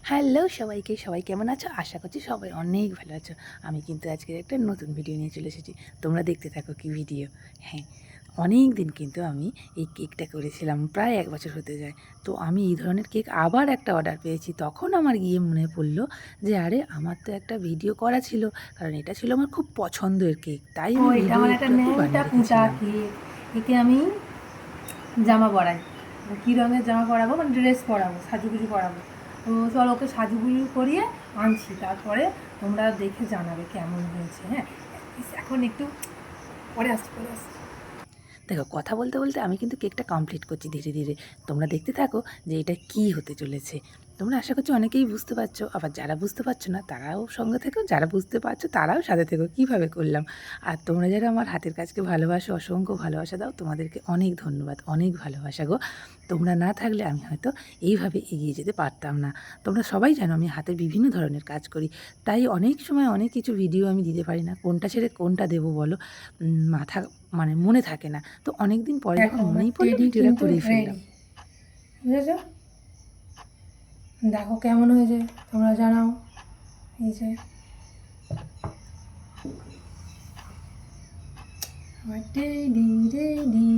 Hello সবাইকে, সবাই কেমন আছো? আশা করছি সবাই অনেক ভালো আছো। আমি কিন্তু আজকে একটা নতুন ভিডিও নিয়ে চলে এসেছি। তোমরা দেখতে থাকো কি ভিডিও। হ্যাঁ, অনেক দিন কিন্তু আমি এই কেকটা করেছিলাম, প্রায় ১ বছর হতে যায়। তো আমি এই ধরনের কেক আবার একটা অর্ডার পেয়েছি। তখন আমার গিয়ে মনে পড়ল যে আরে আমার তো একটা ভিডিও করা ছিল। কারণ এটা ছিল আমার খুব পছন্দের কেক। তাই ও আমি এটা ভিডিও আমার একটা একটু, একটু ন্যাংটা বানিয়ে পুঁতা রেখেছিলাম। কেক। একে আমি জামা পরাই, কী রঙের জামা পরাবো, মানে ড্রেস পরাবো, সাজুগুজু করাবো। তো চল ওকে সাজুগুজু করিয়ে আনছি, তারপরে তোমরা দেখে জানাবে কেমন হয়েছে। হ্যাঁ, এখন একটু পরে আসছি। দেখো, কথা বলতে বলতে আমি কিন্তু কেকটা কমপ্লিট করছি ধীরে ধীরে। তোমরা দেখতে থাকো যে এটা কী হতে চলেছে। তোমরা আশা করছি অনেকেই বুঝতে পারছো, আবার যারা বুঝতে পারছো না তারাও সঙ্গে থেকো, যারা বুঝতে পারছো তারাও সাথে থেকো কীভাবে করলাম। আর তোমরা যারা আমার হাতের কাজকে ভালোবাসো, অসংখ্য ভালোবাসা দাও, তোমাদেরকে অনেক ধন্যবাদ, অনেক ভালোবাসা গো। তোমরা না থাকলে আমি হয়তো এইভাবে এগিয়ে যেতে পারতাম না। তোমরা সবাই জানো আমি হাতের বিভিন্ন ধরনের কাজ করি, তাই অনেক সময় অনেক কিছু ভিডিও আমি দিতে পারি না, কোনটা ছেড়ে কোনটা দেবো বলো, মাথা মানে মনে থাকে না। তো অনেক দিন পরে দেখো যখন আমার মনেই পড়লো টেডি ভিডিওটা কিন্তু করেই ফেললাম। রেডি, বুঝেছো? দেখো কেমন হয়েছে, তোমরা জানাও। এই যে আমার টেডি রেডি।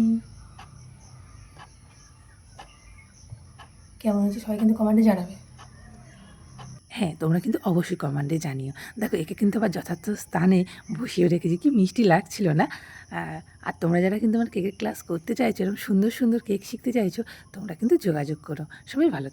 কেমন হয়েছে সবাই কিন্তু কমেন্টে জানাবে। হ্যাঁ, তোমরা কিন্তু অবশ্যই কমেন্টে জানিও। দেখো, একে কিন্তু আবার যথার্থ স্থানে বসিয়েও রেখেছি, কি মিষ্টি লাগছিল না? আ আর তোমরা যারা কিন্তু আমার কেকের ক্লাস করতে চাইছো, এরকম সুন্দর, সুন্দর কেক শিখতে চাইছো, তোমরা কিন্তু যোগাযোগ করো। সবাই ভালো